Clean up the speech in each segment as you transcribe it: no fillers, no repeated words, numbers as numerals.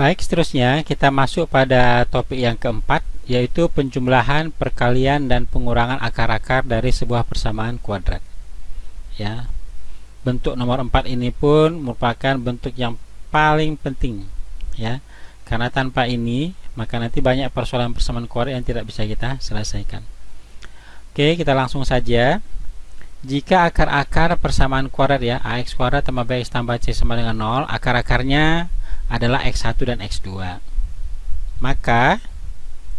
Baik, seterusnya kita masuk pada topik yang keempat, yaitu penjumlahan, perkalian, dan pengurangan akar-akar dari sebuah persamaan kuadrat. Ya, bentuk nomor 4 ini pun merupakan bentuk yang paling penting, ya, karena tanpa ini maka nanti banyak persoalan persamaan kuadrat yang tidak bisa kita selesaikan. Oke, kita langsung saja. Jika akar-akar persamaan kuadrat, ya, ax kuadrat tambah bx tambah c sama dengan 0, akar-akarnya adalah x1 dan x2. Maka,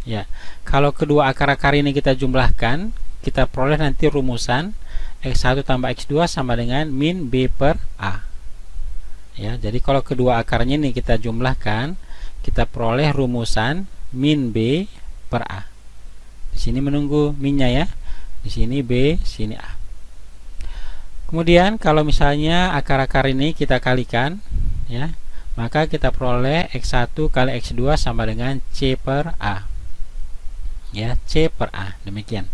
ya, kalau kedua akar-akar ini kita jumlahkan, kita peroleh nanti rumusan x1 tambah x2 sama dengan min b per a. Ya, jadi kalau kedua akarnya ini kita jumlahkan, kita peroleh rumusan min b per a. Di sini menunggu minnya, ya. Di sini b, sini a. Kemudian kalau misalnya akar-akar ini kita kalikan, ya, maka kita peroleh x1 kali x2 sama dengan c per a. Ya, c per a. Demikian.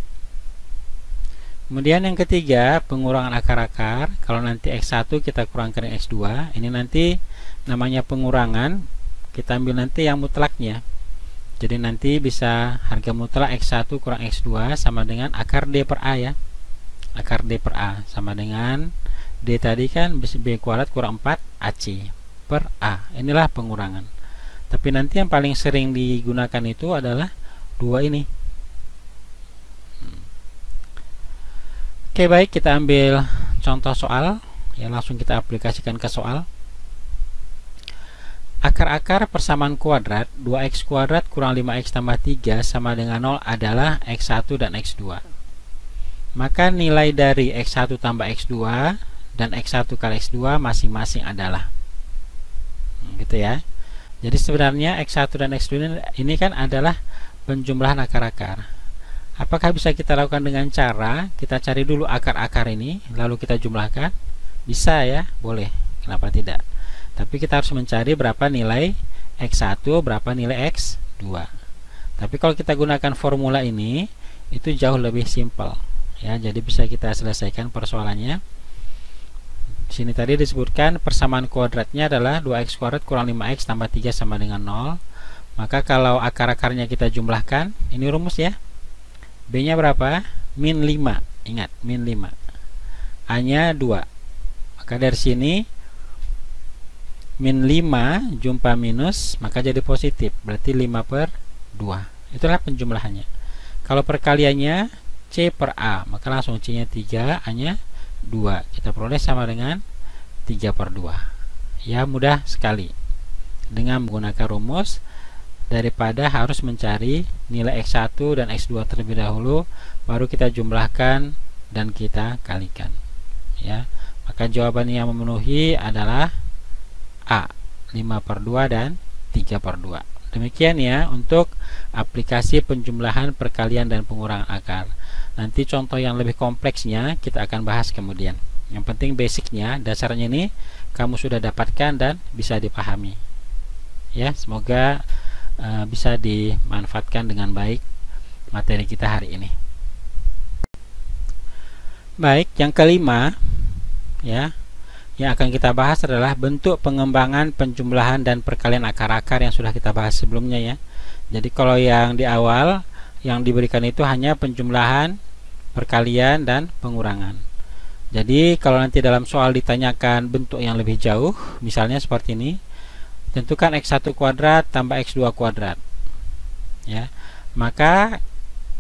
Kemudian yang ketiga, pengurangan akar-akar. Kalau nanti x1 kita kurangkan dengan x2, ini nanti namanya pengurangan, kita ambil nanti yang mutlaknya. Jadi nanti bisa harga mutlak x1 kurang x2 sama dengan akar d per a, ya. Akar d per a sama dengan d tadi kan b kuadrat kurang 4 ac per a. Inilah pengurangan. Tapi nanti yang paling sering digunakan itu adalah dua ini. Oke, baik, kita ambil contoh soal, ya, langsung kita aplikasikan ke soal. Akar-akar persamaan kuadrat 2x kuadrat kurang 5x tambah 3 sama dengan 0 adalah x1 dan x2. Maka nilai dari x1 tambah x2 dan x1 kali x2 masing-masing adalah, gitu ya. Jadi sebenarnya x1 dan x2 ini kan adalah penjumlahan akar-akar. Apakah bisa kita lakukan dengan cara kita cari dulu akar-akar ini lalu kita jumlahkan? Bisa, ya, boleh, kenapa tidak. Tapi kita harus mencari berapa nilai x1, berapa nilai x2. Tapi kalau kita gunakan formula ini, itu jauh lebih simpel, ya. Jadi bisa kita selesaikan persoalannya. Di sini tadi disebutkan persamaan kuadratnya adalah 2x kuadrat kurang 5x tambah 3 sama dengan 0. Maka kalau akar-akarnya kita jumlahkan, ini rumus, ya. B nya berapa? Min 5. Ingat, min 5. A nya 2. Maka dari sini min 5 jumpa minus, maka jadi positif, berarti 5 per 2. Itulah penjumlahannya. Kalau perkaliannya c per a, maka langsung c nya 3, a nya 2. Kita peroleh sama dengan 3 per 2. Ya, mudah sekali dengan menggunakan rumus, daripada harus mencari nilai x1 dan x2 terlebih dahulu, baru kita jumlahkan dan kita kalikan, ya. Maka jawaban yang memenuhi adalah A, 5 per 2 dan 3 per 2. Demikian, ya, untuk aplikasi penjumlahan, perkalian, dan pengurangan akar. Nanti contoh yang lebih kompleksnya kita akan bahas kemudian. Yang penting basicnya, dasarnya ini kamu sudah dapatkan dan bisa dipahami, ya. Semoga bisa dimanfaatkan dengan baik materi kita hari ini. Baik, yang kelima, ya, yang akan kita bahas adalah bentuk pengembangan, penjumlahan, dan perkalian akar-akar yang sudah kita bahas sebelumnya, ya. Jadi kalau yang di awal yang diberikan itu hanya penjumlahan, perkalian, dan pengurangan. Jadi kalau nanti dalam soal ditanyakan bentuk yang lebih jauh, misalnya seperti ini, tentukan x1 kuadrat tambah x2 kuadrat, ya. Maka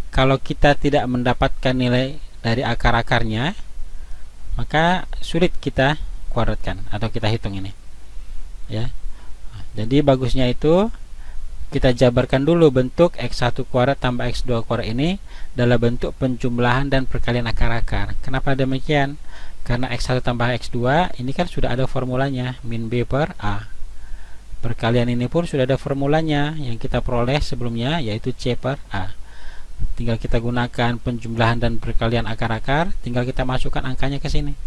kalau kita tidak mendapatkan nilai dari akar-akarnya, maka sulit kita kuadratkan atau kita hitung ini, ya. Jadi bagusnya itu kita jabarkan dulu bentuk x1 kuadrat tambah x2 kuadrat ini dalam bentuk penjumlahan dan perkalian akar-akar. Kenapa demikian? Karena x1 tambah x2 ini kan sudah ada formulanya, min b per a. Perkalian ini pun sudah ada formulanya yang kita peroleh sebelumnya, yaitu c per a. Tinggal kita gunakan penjumlahan dan perkalian akar-akar, tinggal kita masukkan angkanya ke sini.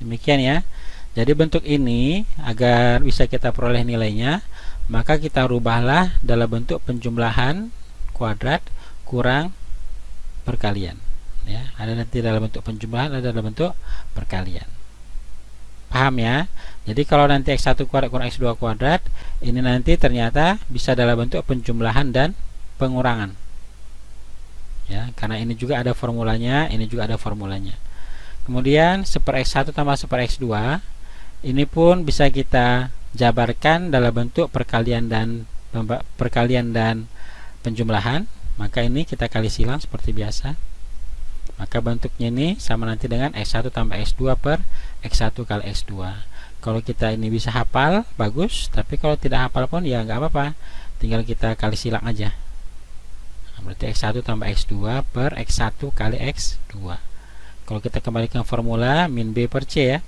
Demikian, ya. Jadi bentuk ini agar bisa kita peroleh nilainya, maka kita rubahlah dalam bentuk penjumlahan kuadrat kurang perkalian, ya. Ada nanti dalam bentuk penjumlahan, ada dalam bentuk perkalian. Paham ya? Jadi kalau nanti x1 kuadrat kurang x2 kuadrat, ini nanti ternyata bisa dalam bentuk penjumlahan dan pengurangan. Ya, karena ini juga ada formulanya, ini juga ada formulanya. Kemudian 1/x1 tambah 1/x2, ini pun bisa kita jabarkan dalam bentuk perkalian dan penjumlahan. Maka ini kita kali silang seperti biasa. Maka bentuknya ini sama nanti dengan x1 tambah x2 per x1 kali x2. Kalau kita ini bisa hafal, bagus. Tapi kalau tidak hafal pun ya nggak apa-apa, tinggal kita kali silang aja. Nah, berarti x1 tambah x2 per x1 kali x2. Kalau kita kembalikan formula min b per c ya,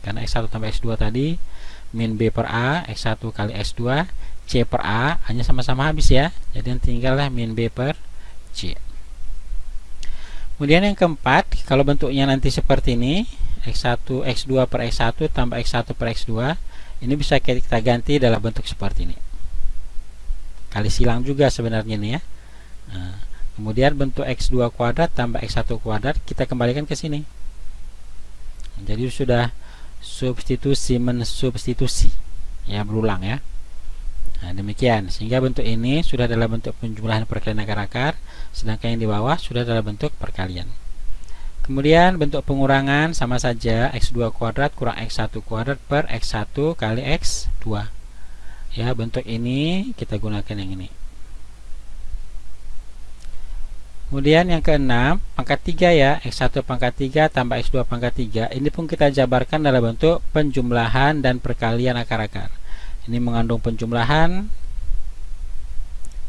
karena x1 tambah x2 tadi min b per a, x1 kali x2, c per a, hanya sama-sama habis ya. Jadi tinggallah min b per c. Kemudian yang keempat, kalau bentuknya nanti seperti ini, x1 x2 per x1 tambah x1 per x2, ini bisa kita ganti dalam bentuk seperti ini. Kali silang juga sebenarnya ini ya. Nah, kemudian bentuk x2 kuadrat tambah x1 kuadrat kita kembalikan ke sini. Jadi sudah substitusi mensubstitusi. Ya, berulang ya. Nah, demikian, sehingga bentuk ini sudah dalam bentuk penjumlahan perkalian akar-akar, sedangkan yang di bawah sudah dalam bentuk perkalian. Kemudian bentuk pengurangan sama saja, x2 kuadrat kurang x1 kuadrat per x1 kali x2. Ya, bentuk ini kita gunakan yang ini. Kemudian yang keenam, pangkat 3 ya, x1 pangkat 3 tambah x2 pangkat 3. Ini pun kita jabarkan dalam bentuk penjumlahan dan perkalian akar-akar. Ini mengandung penjumlahan,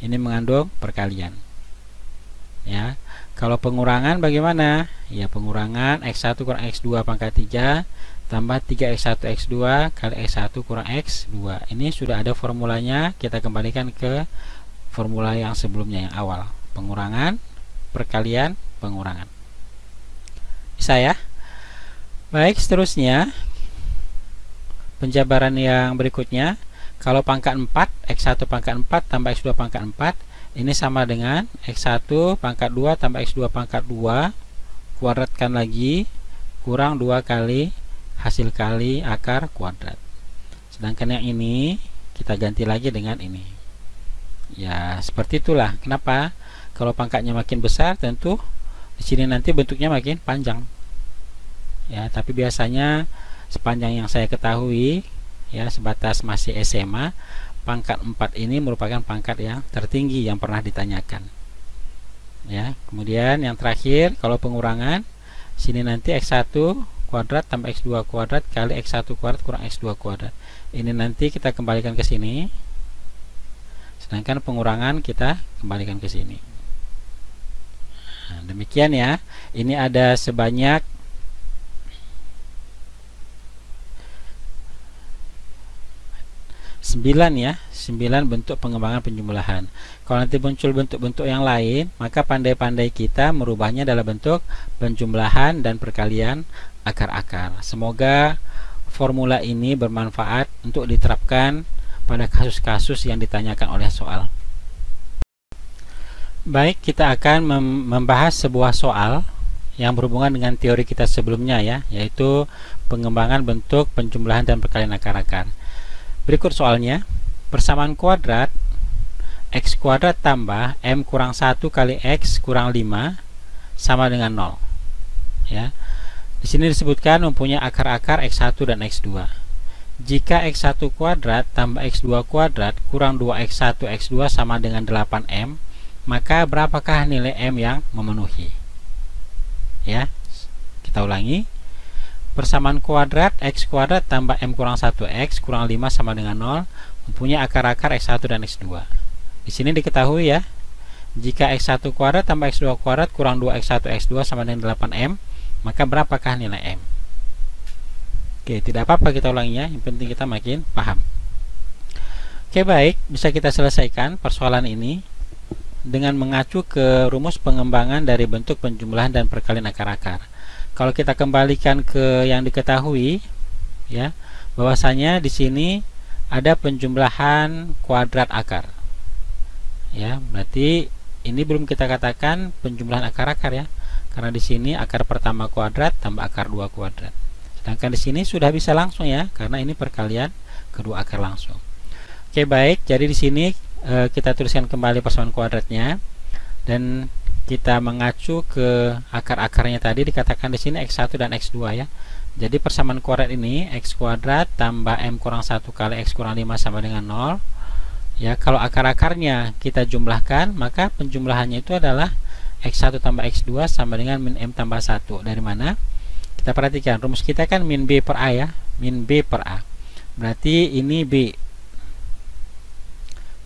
ini mengandung perkalian. Ya, kalau pengurangan bagaimana? Ya, pengurangan x1 kurang x2 pangkat 3 tambah 3x1 x2 kali x1 kurang x2. Ini sudah ada formulanya, kita kembalikan ke formula yang sebelumnya, yang awal. Pengurangan, perkalian, pengurangan. Bisa ya? Baik, seterusnya penjabaran yang berikutnya, kalau pangkat 4, x1 pangkat 4 tambah x2 pangkat 4, ini sama dengan x1 pangkat 2 tambah x2 pangkat 2, kuadratkan lagi, kurang 2 kali hasil kali akar kuadrat. Sedangkan yang ini, kita ganti lagi dengan ini. Ya, seperti itulah. Kenapa? Kalau pangkatnya makin besar, tentu di sini nanti bentuknya makin panjang. Ya, tapi biasanya sepanjang yang saya ketahui ya, sebatas masih SMA, pangkat 4 ini merupakan pangkat yang tertinggi yang pernah ditanyakan. Ya, kemudian yang terakhir, kalau pengurangan, sini nanti x1 kuadrat tambah x2 kuadrat kali x1 kuadrat kurang x2 kuadrat. Ini nanti kita kembalikan ke sini. Sedangkan pengurangan kita kembalikan ke sini. Nah, demikian ya. Ini ada sebanyak 9 ya, 9 bentuk pengembangan penjumlahan. Kalau nanti muncul bentuk-bentuk yang lain, maka pandai-pandai kita merubahnya dalam bentuk penjumlahan dan perkalian akar-akar. Semoga formula ini bermanfaat untuk diterapkan pada kasus-kasus yang ditanyakan oleh soal. Baik, kita akan membahas sebuah soal yang berhubungan dengan teori kita sebelumnya ya, yaitu pengembangan bentuk penjumlahan dan perkalian akar-akar. Berikut soalnya, persamaan kuadrat x kuadrat tambah m kurang 1 kali x kurang 5 sama dengan 0. Ya. Di sini disebutkan mempunyai akar-akar x1 dan x2. Jika x1 kuadrat tambah x2 kuadrat kurang 2x1 x2 sama dengan 8m, maka berapakah nilai m yang memenuhi? Ya. Kita ulangi. Persamaan kuadrat x kuadrat tambah m kurang 1x kurang 5 sama dengan 0 mempunyai akar-akar x1 dan x2. Di sini diketahui ya, jika x1 kuadrat tambah x2 kuadrat kurang 2x1 x2 sama dengan 8m, maka berapakah nilai m? Oke, tidak apa-apa kita ulanginya, yang penting kita makin paham. Oke, baik, bisa kita selesaikan persoalan ini dengan mengacu ke rumus pengembangan dari bentuk penjumlahan dan perkalian akar-akar. Kalau kita kembalikan ke yang diketahui ya, bahwasanya di sini ada penjumlahan kuadrat akar. Ya, berarti ini belum kita katakan penjumlahan akar-akar ya. Karena di sini akar pertama kuadrat tambah akar 2 kuadrat. Sedangkan di sini sudah bisa langsung ya, karena ini perkalian kedua akar langsung. Oke, baik. Jadi di sini kita tuliskan kembali persamaan kuadratnya, dan kita mengacu ke akar-akarnya tadi. Dikatakan di sini x1 dan x2 ya. Jadi persamaan kuadrat ini x kuadrat tambah m kurang 1 kali x kurang 5 sama dengan 0. Ya, kalau akar-akarnya kita jumlahkan, maka penjumlahannya itu adalah x1 tambah x2 sama dengan min m tambah 1. Dari mana? Kita perhatikan, rumus kita kan min b per a ya. Min b per a. Berarti ini b.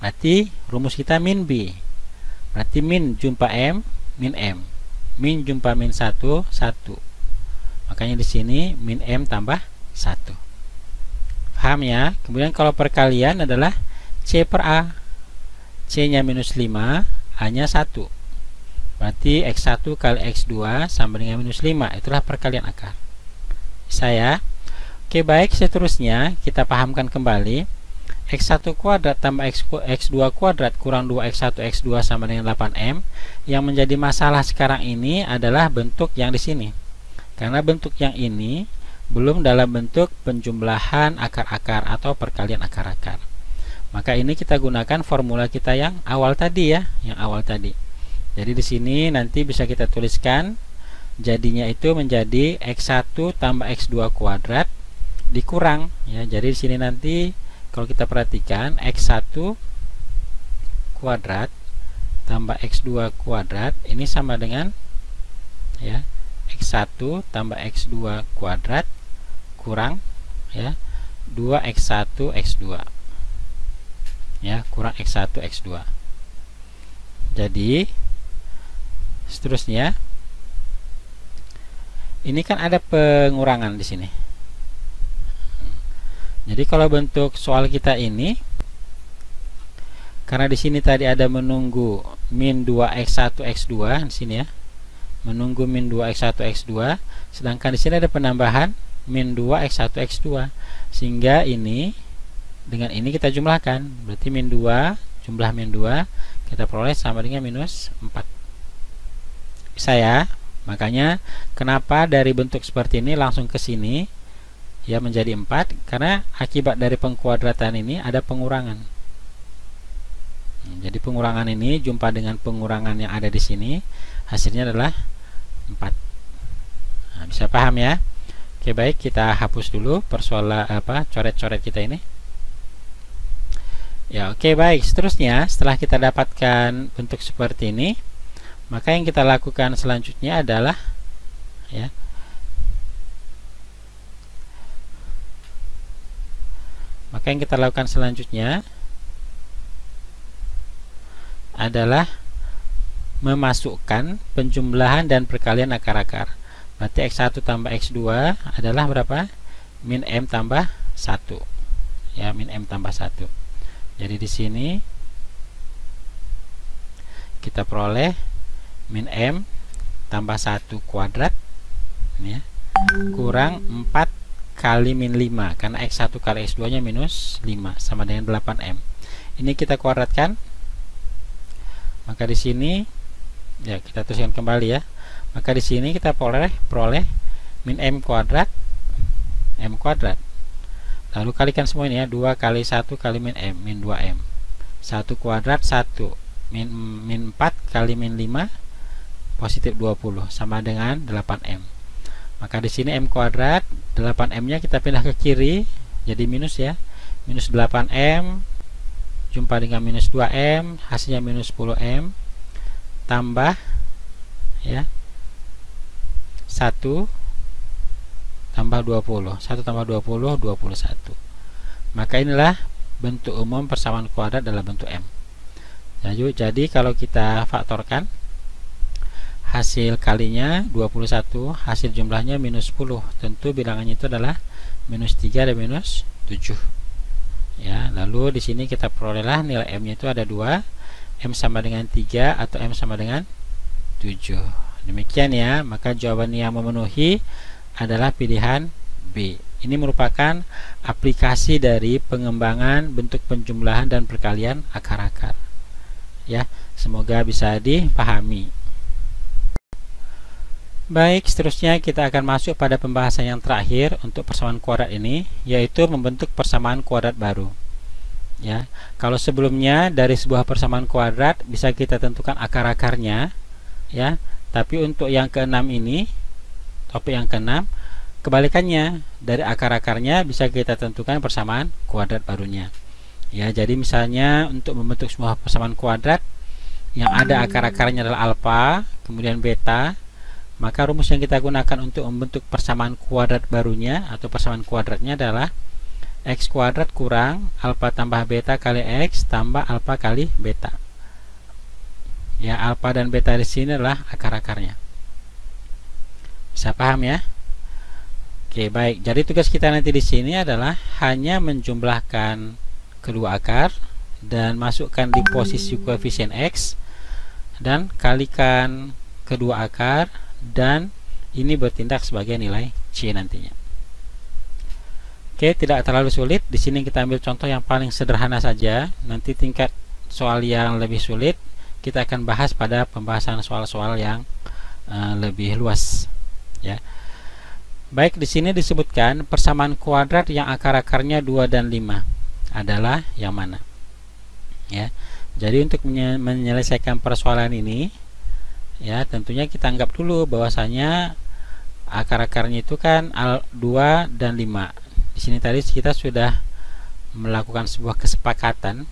Berarti rumus kita min b. Berarti min jumpa m, min m. Min jumpa min 1, 1. Makanya di sini min m tambah 1. Paham ya? Kemudian kalau perkalian adalah c per a. C-nya minus 5, A-nya 1. Berarti x1 kali x2 sama dengan minus 5. Itulah perkalian akar. Bisa ya? Oke, baik. Seterusnya kita pahamkan kembali. X1 kuadrat tambah x2 kuadrat kurang 2x1 x2 sama dengan 8m. Yang menjadi masalah sekarang ini adalah bentuk yang di sini. Karena bentuk yang ini belum dalam bentuk penjumlahan akar-akar atau perkalian akar-akar. Maka ini kita gunakan formula kita yang awal tadi ya, yang awal tadi. Jadi di sini nanti bisa kita tuliskan jadinya itu menjadi x1 tambah x2 kuadrat dikurang ya. Jadi di sini nanti kalau kita perhatikan x1 kuadrat tambah x2 kuadrat ini sama dengan ya x1 tambah x2 kuadrat kurang ya 2x1 x2 ya, kurang x1 x2. Jadi seterusnya ini kan ada pengurangan di sini. Jadi kalau bentuk soal kita ini, karena di sini tadi ada menunggu min 2x1 x2 di sini ya, menunggu min 2x1 x2, sedangkan di sini ada penambahan min 2x1 x2, sehingga ini dengan ini kita jumlahkan, berarti min 2 jumlah min 2 kita peroleh sama dengan minus 4. Bisa ya? Makanya kenapa dari bentuk seperti ini langsung ke sini ya menjadi 4, karena akibat dari pengkuadratan ini ada pengurangan. Jadi pengurangan ini jumpa dengan pengurangan yang ada di sini, hasilnya adalah 4. Nah, bisa paham ya? Oke, baik, kita hapus dulu persoalan coret-coret kita ini. Ya, oke, baik. Seterusnya setelah kita dapatkan bentuk seperti ini, maka yang kita lakukan selanjutnya adalah ya maka yang kita lakukan selanjutnya adalah memasukkan penjumlahan dan perkalian akar-akar. Berarti x1 tambah x2 adalah berapa? Min m tambah 1. Ya, min m tambah 1. Jadi di sini kita peroleh min m tambah 1 kuadrat ya, kurang 4 kali min 5, karena x1 kali x2 nya minus 5 sama dengan 8m. Ini kita kuadratkan, maka di sini ya kita tuliskan kembali ya. Maka di sini kita peroleh min m kuadrat lalu kalikan semua ini ya, 2 kali 1 kali min m, min 2m, 1 kuadrat 1 min 4 kali min 5 positif 20 sama dengan 8m. Maka di sini m kuadrat 8m nya kita pindah ke kiri jadi minus ya, minus 8m jumpa dengan minus 2m, hasilnya minus 10m tambah ya 1 tambah 20, 1 tambah 20 21. Maka inilah bentuk umum persamaan kuadrat dalam bentuk m. Jadi kalau kita faktorkan, hasil kalinya 21, hasil jumlahnya minus 10. Tentu bilangannya itu adalah minus 3 dan minus 7. Ya, lalu di sini kita perolehlah nilai m-nya itu ada 2, m sama dengan 3 atau m sama dengan 7. Demikian ya, maka jawaban yang memenuhi adalah pilihan B. Ini merupakan aplikasi dari pengembangan bentuk penjumlahan dan perkalian akar-akar. Ya, semoga bisa dipahami. Baik, seterusnya kita akan masuk pada pembahasan yang terakhir untuk persamaan kuadrat ini, yaitu membentuk persamaan kuadrat baru. Ya, kalau sebelumnya dari sebuah persamaan kuadrat bisa kita tentukan akar-akarnya, ya. Tapi untuk yang keenam ini, topik yang keenam, kebalikannya, dari akar-akarnya bisa kita tentukan persamaan kuadrat barunya. Ya, jadi misalnya untuk membentuk sebuah persamaan kuadrat yang ada akar-akarnya adalah alfa, kemudian beta, maka rumus yang kita gunakan untuk membentuk persamaan kuadrat barunya atau persamaan kuadratnya adalah x kuadrat kurang alfa tambah beta kali x tambah alfa kali beta. Ya, alfa dan beta di sini adalah akar-akarnya. Bisa paham ya? Oke, baik. Jadi tugas kita nanti di sini adalah hanya menjumlahkan kedua akar dan masukkan di posisi koefisien x dan kalikan kedua akar, dan ini bertindak sebagai nilai C nantinya. Oke, tidak terlalu sulit. Di sini kita ambil contoh yang paling sederhana saja. Nanti tingkat soal yang lebih sulit kita akan bahas pada pembahasan soal-soal yang lebih luas. Ya. Baik, di sini disebutkan persamaan kuadrat yang akar-akarnya 2 dan 5 adalah yang mana? Ya. Jadi untuk menyelesaikan persoalan ini, ya, tentunya kita anggap dulu bahwasanya akar-akarnya itu kan 2 dan 5. Di sini tadi kita sudah melakukan sebuah kesepakatan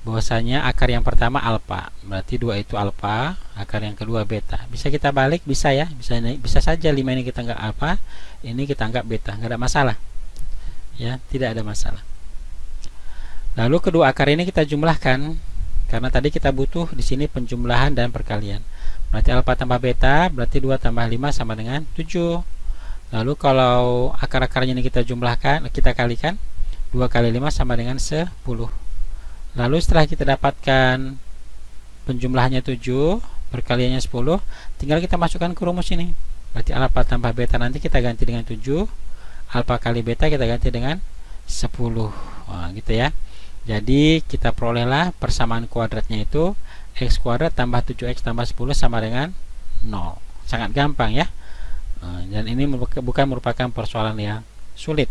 bahwasanya akar yang pertama alfa, berarti 2 itu alfa, akar yang kedua beta. Bisa kita balik, bisa ya, bisa saja 5 ini kita anggap alfa, ini kita anggap beta, nggak ada masalah. Ya, tidak ada masalah. Lalu kedua akar ini kita jumlahkan, karena tadi kita butuh di sini penjumlahan dan perkalian. Berarti alfa tambah beta berarti 2 tambah 5 sama dengan 7. Lalu kalau akar-akarnya ini kita jumlahkan, kita kalikan, 2 kali 5 sama dengan 10. Lalu setelah kita dapatkan penjumlahannya 7, perkaliannya 10, tinggal kita masukkan ke rumus ini. Berarti alfa tambah beta nanti kita ganti dengan 7, alfa kali beta kita ganti dengan 10. Nah, gitu ya. Jadi kita perolehlah persamaan kuadratnya itu x kuadrat tambah 7x tambah 10 sama dengan 0. Sangat gampang ya. Dan ini bukan merupakan persoalan yang sulit.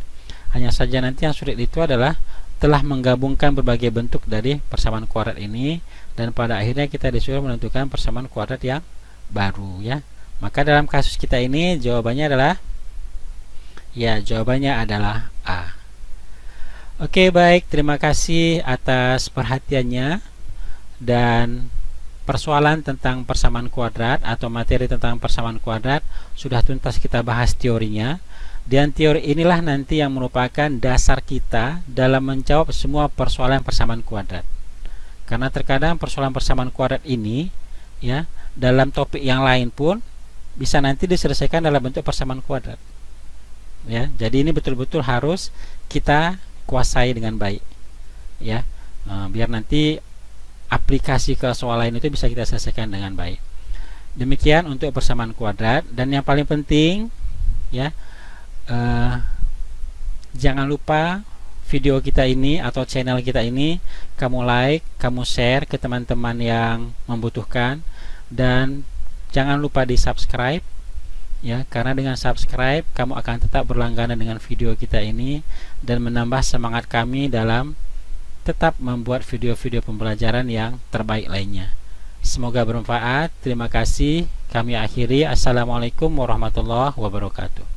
Hanya saja nanti yang sulit itu adalah telah menggabungkan berbagai bentuk dari persamaan kuadrat ini, dan pada akhirnya kita disuruh menentukan persamaan kuadrat yang baru ya. Maka dalam kasus kita ini jawabannya adalah A. Oke, baik, terima kasih atas perhatiannya. Dan persoalan tentang persamaan kuadrat atau materi tentang persamaan kuadrat sudah tuntas kita bahas teorinya, dan teori inilah nanti yang merupakan dasar kita dalam menjawab semua persoalan persamaan kuadrat. Karena terkadang persoalan persamaan kuadrat ini ya, dalam topik yang lain pun bisa nanti diselesaikan dalam bentuk persamaan kuadrat. Ya, jadi ini betul-betul harus kita kuasai dengan baik. Ya, biar nanti aplikasi ke soal lain itu bisa kita selesaikan dengan baik. Demikian untuk persamaan kuadrat. Dan yang paling penting ya, jangan lupa video kita ini atau channel kita ini kamu like, kamu share ke teman-teman yang membutuhkan, dan jangan lupa di subscribe ya, karena dengan subscribe kamu akan tetap berlangganan dengan video kita ini dan menambah semangat kami dalam tetap membuat video-video pembelajaran yang terbaik lainnya. Semoga bermanfaat. Terima kasih. Kami akhiri. Assalamualaikum warahmatullahi wabarakatuh.